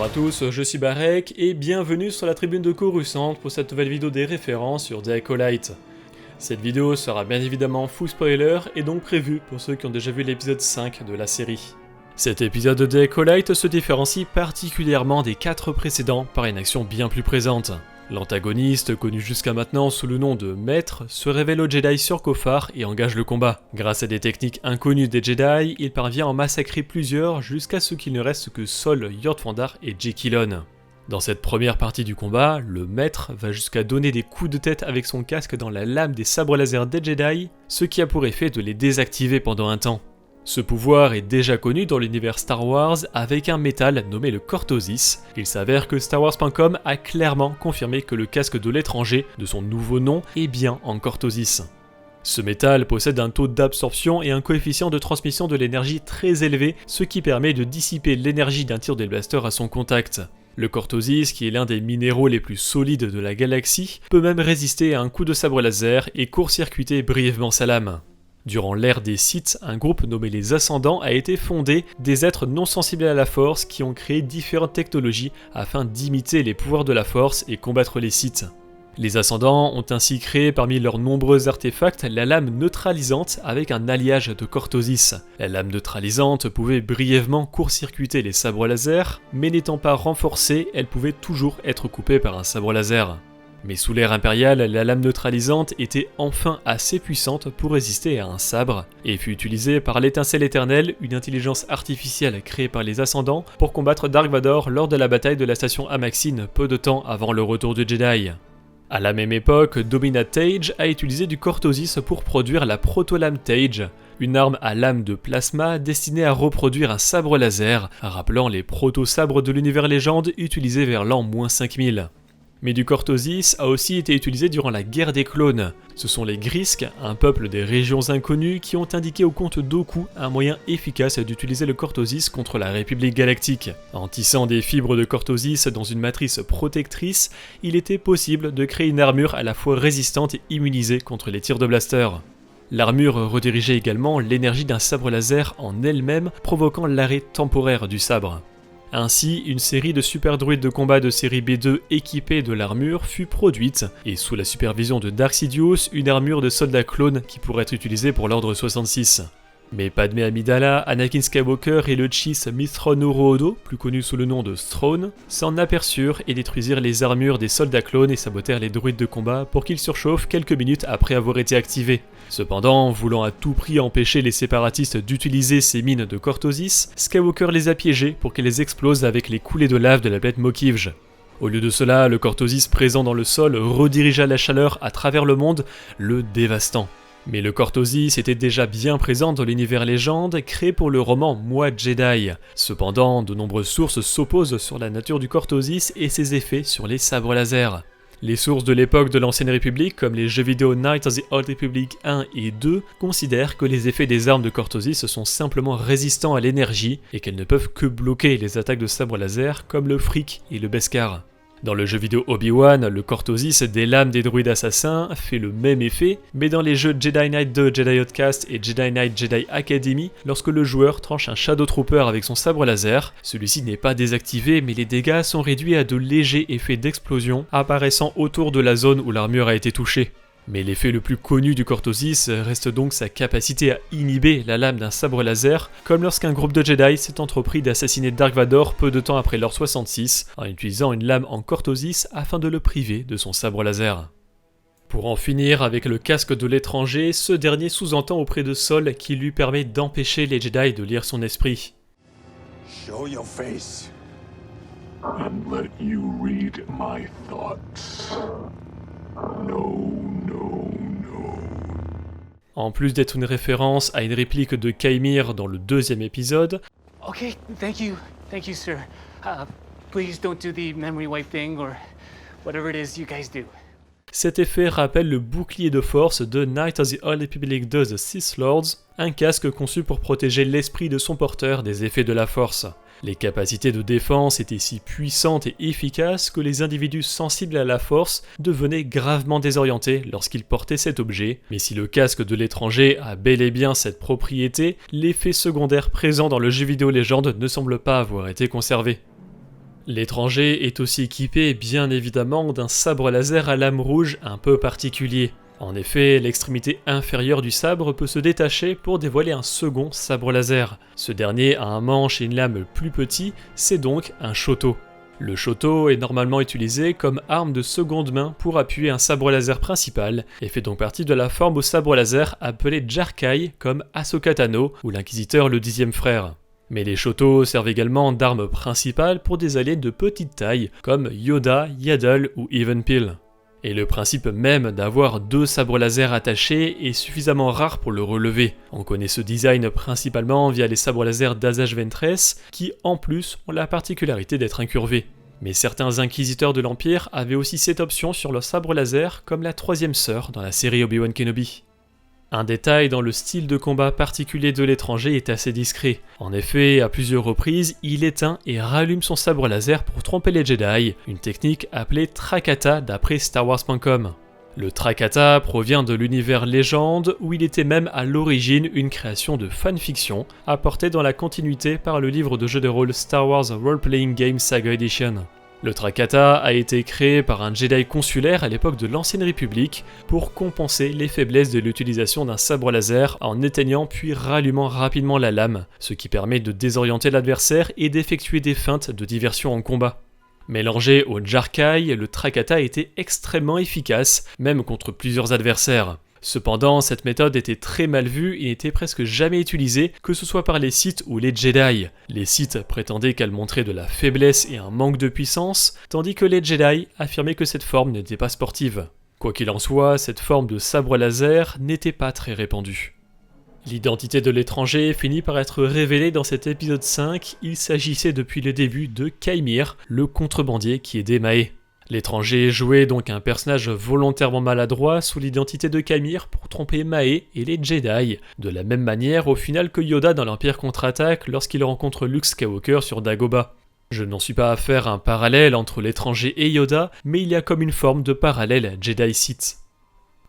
à tous, je suis Barek et bienvenue sur la tribune de Coruscant pour cette nouvelle vidéo des références sur The Acolyte. Cette vidéo sera bien évidemment full spoiler et donc prévue pour ceux qui ont déjà vu l'épisode 5 de la série. Cet épisode de The Acolyte se différencie particulièrement des 4 précédents par une action bien plus présente. L'antagoniste, connu jusqu'à maintenant sous le nom de Maître, se révèle aux Jedi sur Kofar et engage le combat. Grâce à des techniques inconnues des Jedi, il parvient à en massacrer plusieurs jusqu'à ce qu'il ne reste que Sol, Yordvandar et Jekilon. Dans cette première partie du combat, le Maître va jusqu'à donner des coups de tête avec son casque dans la lame des sabres laser des Jedi, ce qui a pour effet de les désactiver pendant un temps. Ce pouvoir est déjà connu dans l'univers Star Wars avec un métal nommé le Cortosis. Il s'avère que StarWars.com a clairement confirmé que le casque de l'étranger, de son nouveau nom, est bien en Cortosis. Ce métal possède un taux d'absorption et un coefficient de transmission de l'énergie très élevé, ce qui permet de dissiper l'énergie d'un tir de blaster à son contact. Le Cortosis, qui est l'un des minéraux les plus solides de la galaxie, peut même résister à un coup de sabre laser et court-circuiter brièvement sa lame. Durant l'ère des Sith, un groupe nommé les Ascendants a été fondé, des êtres non sensibles à la Force qui ont créé différentes technologies afin d'imiter les pouvoirs de la Force et combattre les Sith. Les Ascendants ont ainsi créé parmi leurs nombreux artefacts la lame neutralisante avec un alliage de Cortosis. La lame neutralisante pouvait brièvement court-circuiter les sabres laser, mais n'étant pas renforcée, elle pouvait toujours être coupée par un sabre laser. Mais sous l'ère impériale, la lame neutralisante était enfin assez puissante pour résister à un sabre, et fut utilisée par l'étincelle éternelle, une intelligence artificielle créée par les Ascendants, pour combattre Dark Vador lors de la bataille de la station Amaxine peu de temps avant le retour du Jedi. À la même époque, Domina Tage a utilisé du Cortosis pour produire la Proto-Lame Tage, une arme à lame de plasma destinée à reproduire un sabre laser, rappelant les proto-sabres de l'univers légende utilisés vers l'an -5000. Mais du Cortosis a aussi été utilisé durant la guerre des clones. Ce sont les Grisks, un peuple des régions inconnues, qui ont indiqué au comte Dooku un moyen efficace d'utiliser le Cortosis contre la République Galactique. En tissant des fibres de Cortosis dans une matrice protectrice, il était possible de créer une armure à la fois résistante et immunisée contre les tirs de blaster. L'armure redirigeait également l'énergie d'un sabre laser en elle-même, provoquant l'arrêt temporaire du sabre. Ainsi, une série de super droïdes de combat de série B2 équipés de l'armure fut produite, et sous la supervision de Dark Sidious, une armure de soldat clone qui pourrait être utilisée pour l'ordre 66. Mais Padmé Amidala, Anakin Skywalker et le Chiss Mithron Orodo, plus connu sous le nom de Throne, s'en aperçurent et détruisirent les armures des soldats clones et sabotèrent les droïdes de combat pour qu'ils surchauffent quelques minutes après avoir été activés. Cependant, voulant à tout prix empêcher les séparatistes d'utiliser ces mines de Cortosis, Skywalker les a piégés pour qu'elles explosent avec les coulées de lave de la planète Mokivj. Au lieu de cela, le Cortosis présent dans le sol redirigea la chaleur à travers le monde, le dévastant. Mais le Cortosis était déjà bien présent dans l'univers légende créé pour le roman Moi Jedi. Cependant, de nombreuses sources s'opposent sur la nature du Cortosis et ses effets sur les sabres laser. Les sources de l'époque de l'Ancienne République, comme les jeux vidéo Knights of the Old Republic 1 et 2, considèrent que les effets des armes de Cortosis sont simplement résistants à l'énergie et qu'elles ne peuvent que bloquer les attaques de sabres laser comme le Frick et le Beskar. Dans le jeu vidéo Obi-Wan, le Cortosis des lames des droïdes assassins fait le même effet, mais dans les jeux Jedi Knight 2 Jedi Outcast et Jedi Knight Jedi Academy, lorsque le joueur tranche un Shadow Trooper avec son sabre laser, celui-ci n'est pas désactivé mais les dégâts sont réduits à de légers effets d'explosion apparaissant autour de la zone où l'armure a été touchée. Mais l'effet le plus connu du Cortosis reste donc sa capacité à inhiber la lame d'un sabre laser, comme lorsqu'un groupe de Jedi s'est entrepris d'assassiner Dark Vador peu de temps après l'Ordre 66, en utilisant une lame en Cortosis afin de le priver de son sabre laser. Pour en finir avec le casque de l'étranger, ce dernier sous-entend auprès de Sol qu'il lui permet d'empêcher les Jedi de lire son esprit. Show your face. And let you read my thoughts. No, no, no. En plus d'être une référence à une réplique de Kaimir dans le 2e épisode, Okay, thank you, sir. Please don't do the memory wipe thing or whatever it is you guys do. cet effet rappelle le bouclier de force de Knights of the Old Republic 2 The Sith Lords, un casque conçu pour protéger l'esprit de son porteur des effets de la force. Les capacités de défense étaient si puissantes et efficaces que les individus sensibles à la force devenaient gravement désorientés lorsqu'ils portaient cet objet, mais si le casque de l'étranger a bel et bien cette propriété, l'effet secondaire présent dans le jeu vidéo légende ne semble pas avoir été conservé. L'étranger est aussi équipé bien évidemment d'un sabre laser à lame rouge un peu particulier. En effet, l'extrémité inférieure du sabre peut se détacher pour dévoiler un second sabre laser. Ce dernier a un manche et une lame plus petits, c'est donc un shoto. Le shoto est normalement utilisé comme arme de seconde main pour appuyer un sabre laser principal et fait donc partie de la forme au sabre laser appelée Jarkai comme Ahsoka Tano ou l'inquisiteur le 10e frère. Mais les shotos servent également d'arme principale pour des aliens de petite taille comme Yoda, Yaddle ou Evenpeel. Et le principe même d'avoir 2 sabres laser attachés est suffisamment rare pour le relever. On connaît ce design principalement via les sabres laser d'Asajj Ventress, qui en plus ont la particularité d'être incurvés. Mais certains inquisiteurs de l'Empire avaient aussi cette option sur leur sabre laser, comme la 3e sœur dans la série Obi-Wan Kenobi. Un détail dans le style de combat particulier de l'étranger est assez discret. En effet, à plusieurs reprises, il éteint et rallume son sabre laser pour tromper les Jedi, une technique appelée Trakata d'après StarWars.com. Le Trakata provient de l'univers légende où il était même à l'origine une création de fanfiction apportée dans la continuité par le livre de jeu de rôle Star Wars Role-Playing Game Saga Edition. Le Trakata a été créé par un Jedi consulaire à l'époque de l'Ancienne République pour compenser les faiblesses de l'utilisation d'un sabre laser en éteignant puis rallumant rapidement la lame, ce qui permet de désorienter l'adversaire et d'effectuer des feintes de diversion en combat. Mélangé au Jarkai, le Trakata était extrêmement efficace, même contre plusieurs adversaires. Cependant, cette méthode était très mal vue et n'était presque jamais utilisée, que ce soit par les Sith ou les Jedi. Les Sith prétendaient qu'elle montrait de la faiblesse et un manque de puissance, tandis que les Jedi affirmaient que cette forme n'était pas sportive. Quoi qu'il en soit, cette forme de sabre laser n'était pas très répandue. L'identité de l'étranger finit par être révélée dans cet épisode 5, il s'agissait depuis le début de Kaimir, le contrebandier qui aidait Mahé. L'étranger jouait donc un personnage volontairement maladroit sous l'identité de Kaimir pour tromper Mahé et les Jedi, de la même manière au final que Yoda dans l'Empire contre-attaque lorsqu'il rencontre Luke Skywalker sur Dagobah. Je n'en suis pas à faire un parallèle entre l'étranger et Yoda, mais il y a comme une forme de parallèle Jedi-Sith.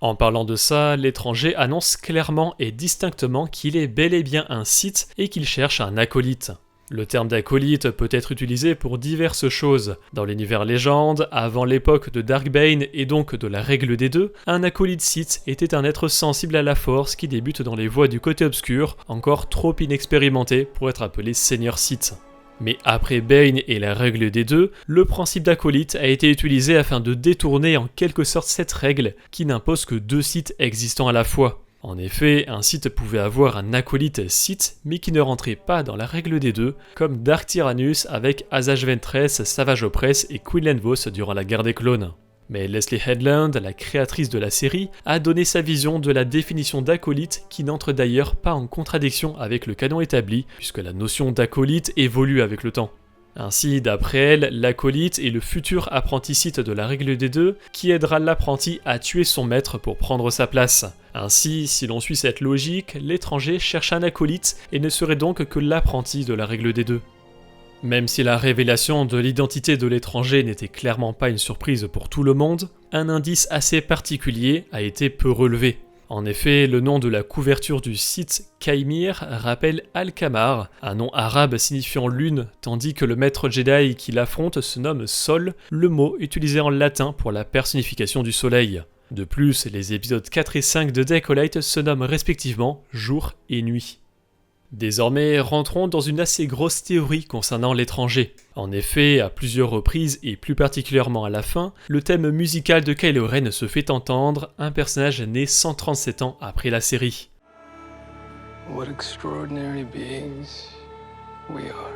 En parlant de ça, l'étranger annonce clairement et distinctement qu'il est bel et bien un Sith et qu'il cherche un acolyte. Le terme d'acolyte peut être utilisé pour diverses choses. Dans l'univers légende, avant l'époque de Darkbane et donc de la règle des deux, un acolyte Sith était un être sensible à la force qui débute dans les voies du côté obscur, encore trop inexpérimenté pour être appelé Seigneur Sith. Mais après Bane et la règle des deux, le principe d'acolyte a été utilisé afin de détourner en quelque sorte cette règle qui n'impose que 2 Sith existants à la fois. En effet, un Sith pouvait avoir un acolyte Sith, mais qui ne rentrait pas dans la règle des deux, comme Dark Tyrannus avec Asajj Ventress, Savage Opress et Quinlan Vos durant la guerre des clones. Mais Leslie Headland, la créatrice de la série, a donné sa vision de la définition d'acolyte qui n'entre d'ailleurs pas en contradiction avec le canon établi, puisque la notion d'acolyte évolue avec le temps. Ainsi, d'après elle, l'acolyte est le futur apprenti Sith de la règle des deux qui aidera l'apprenti à tuer son maître pour prendre sa place. Ainsi, si l'on suit cette logique, l'étranger cherche un acolyte et ne serait donc que l'apprenti de la règle des deux. Même si la révélation de l'identité de l'étranger n'était clairement pas une surprise pour tout le monde, un indice assez particulier a été peu relevé. En effet, le nom de la couverture du site Kaimir rappelle Al-Qamar, un nom arabe signifiant lune, tandis que le maître Jedi qui l'affronte se nomme Sol, le mot utilisé en latin pour la personnification du soleil. De plus, les épisodes 4 et 5 de The Acolyte se nomment respectivement jour et nuit. Désormais, rentrons dans une assez grosse théorie concernant l'étranger. En effet, à plusieurs reprises, et plus particulièrement à la fin, le thème musical de Kylo Ren se fait entendre, un personnage né 137 ans après la série. What extraordinary beings we are.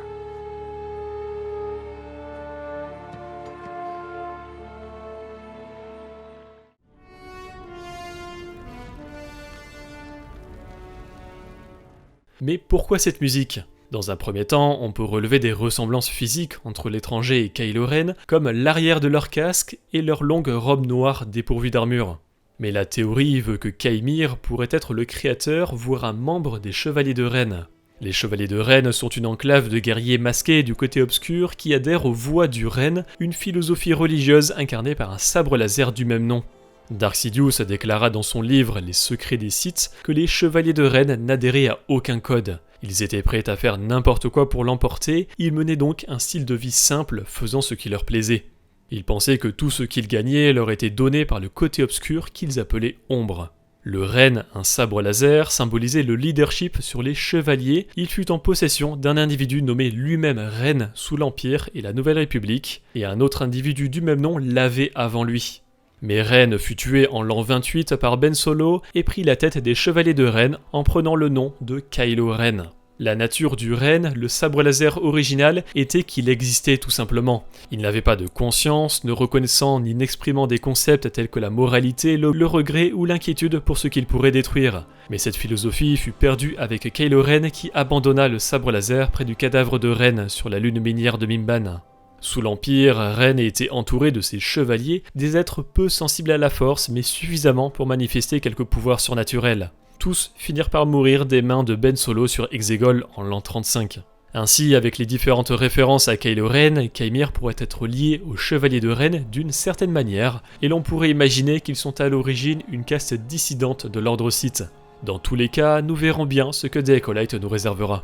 Mais pourquoi cette musique ? Dans un premier temps, on peut relever des ressemblances physiques entre l'étranger et Kylo Ren, comme l'arrière de leur casque et leur longue robe noire dépourvue d'armure. Mais la théorie veut que Kaimir pourrait être le créateur, voire un membre des Chevaliers de Ren. Les Chevaliers de Ren sont une enclave de guerriers masqués du côté obscur qui adhèrent aux voies du Ren, une philosophie religieuse incarnée par un sabre laser du même nom. Dark Sidious déclara dans son livre Les secrets des Sith que les Chevaliers de Ren n'adhéraient à aucun code. Ils étaient prêts à faire n'importe quoi pour l'emporter, ils menaient donc un style de vie simple, faisant ce qui leur plaisait. Ils pensaient que tout ce qu'ils gagnaient leur était donné par le côté obscur qu'ils appelaient ombre. Le Ren, un sabre laser, symbolisait le leadership sur les chevaliers. Il fut en possession d'un individu nommé lui-même Ren sous l'Empire et la Nouvelle République, et un autre individu du même nom l'avait avant lui. Mais Ren fut tué en l'an 28 par Ben Solo et prit la tête des chevaliers de Ren en prenant le nom de Kylo Ren. La nature du Ren, le sabre laser original, était qu'il existait tout simplement. Il n'avait pas de conscience, ne reconnaissant ni n'exprimant des concepts tels que la moralité, le regret ou l'inquiétude pour ce qu'il pourrait détruire. Mais cette philosophie fut perdue avec Kylo Ren qui abandonna le sabre laser près du cadavre de Ren sur la lune minière de Mimban. Sous l'Empire, Ren était entouré de ses chevaliers, des êtres peu sensibles à la force mais suffisamment pour manifester quelques pouvoirs surnaturels. Tous finirent par mourir des mains de Ben Solo sur Exegol en l'an 35. Ainsi, avec les différentes références à Kylo Ren, Kaimir pourrait être lié aux chevaliers de Ren d'une certaine manière, et l'on pourrait imaginer qu'ils sont à l'origine une caste dissidente de l'ordre Sith. Dans tous les cas, nous verrons bien ce que The Acolyte nous réservera.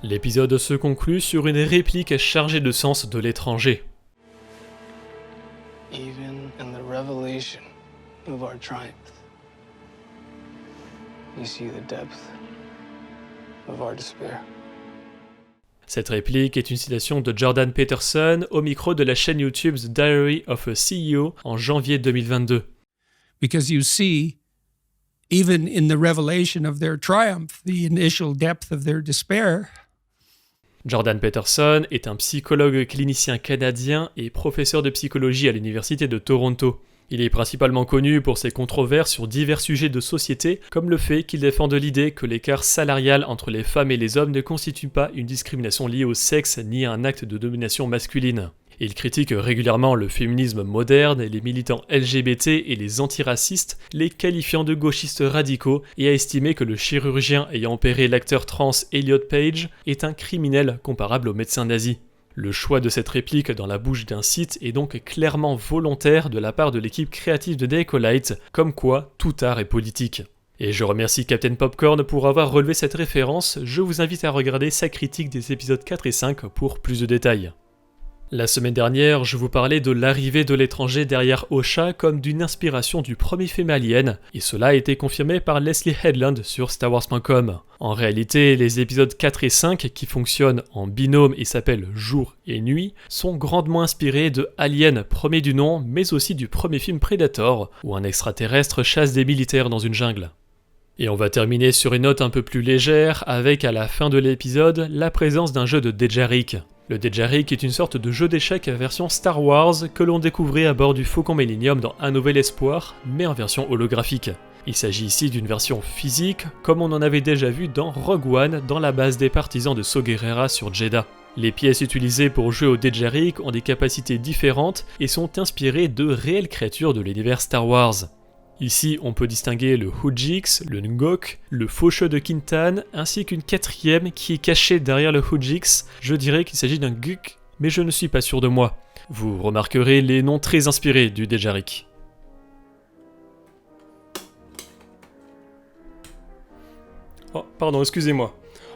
L'épisode se conclut sur une réplique chargée de sens de l'étranger. Even in the revelation of our triumph, you see the depth of our despair. Cette réplique est une citation de Jordan Peterson au micro de la chaîne YouTube The Diary of a CEO en janvier 2022. Because you see, even in the revelation of their triumph, the initial depth of their despair. Jordan Peterson est un psychologue clinicien canadien et professeur de psychologie à l'Université de Toronto. Il est principalement connu pour ses controverses sur divers sujets de société, comme le fait qu'il défende l'idée que l'écart salarial entre les femmes et les hommes ne constitue pas une discrimination liée au sexe ni à un acte de domination masculine. Il critique régulièrement le féminisme moderne, les militants LGBT et les antiracistes, les qualifiant de gauchistes radicaux, et a estimé que le chirurgien ayant opéré l'acteur trans Elliot Page est un criminel comparable au médecin nazi. Le choix de cette réplique dans la bouche d'un Sith est donc clairement volontaire de la part de l'équipe créative de The Acolyte, comme quoi tout art est politique. Et je remercie Captain Popcorn pour avoir relevé cette référence, je vous invite à regarder sa critique des épisodes 4 et 5 pour plus de détails. La semaine dernière, je vous parlais de l'arrivée de l'étranger derrière Osha comme d'une inspiration du premier film Alien, et cela a été confirmé par Leslie Headland sur StarWars.com. En réalité, les épisodes 4 et 5, qui fonctionnent en binôme et s'appellent Jour et Nuit, sont grandement inspirés de Alien premier du nom, mais aussi du premier film Predator, où un extraterrestre chasse des militaires dans une jungle. Et on va terminer sur une note un peu plus légère, avec à la fin de l'épisode, la présence d'un jeu de Dejarik. Le Dejarik est une sorte de jeu d'échecs version Star Wars que l'on découvrait à bord du Faucon Millennium dans Un Nouvel Espoir, mais en version holographique. Il s'agit ici d'une version physique, comme on en avait déjà vu dans Rogue One, dans la base des partisans de Saw Gerrera sur Jedha. Les pièces utilisées pour jouer au Dejarik ont des capacités différentes et sont inspirées de réelles créatures de l'univers Star Wars. Ici, on peut distinguer le Hujix, le Ngok, le Faucheux de Kintan, ainsi qu'une quatrième qui est cachée derrière le Hujix. Je dirais qu'il s'agit d'un Guk, mais je ne suis pas sûr de moi. Vous remarquerez les noms très inspirés du Dejarik. Oh, pardon, excusez-moi.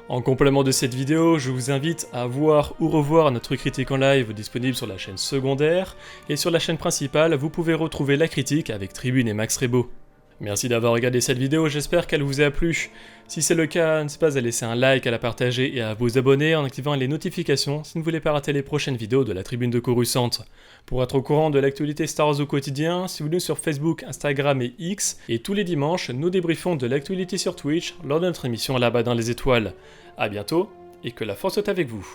En complément de cette vidéo, je vous invite à voir ou revoir notre critique en live disponible sur la chaîne secondaire, et sur la chaîne principale, vous pouvez retrouver la critique avec Tribune et Max Rebo. Merci d'avoir regardé cette vidéo, j'espère qu'elle vous a plu. Si c'est le cas, n'hésitez pas à laisser un like, à la partager et à vous abonner en activant les notifications si vous ne voulez pas rater les prochaines vidéos de la Tribune de Coruscant. Pour être au courant de l'actualité Star Wars au quotidien, suivez-nous sur Facebook, Instagram et X, et tous les dimanches, nous débriefons de l'actualité sur Twitch lors de notre émission Là-bas dans les étoiles. A bientôt, et que la force soit avec vous.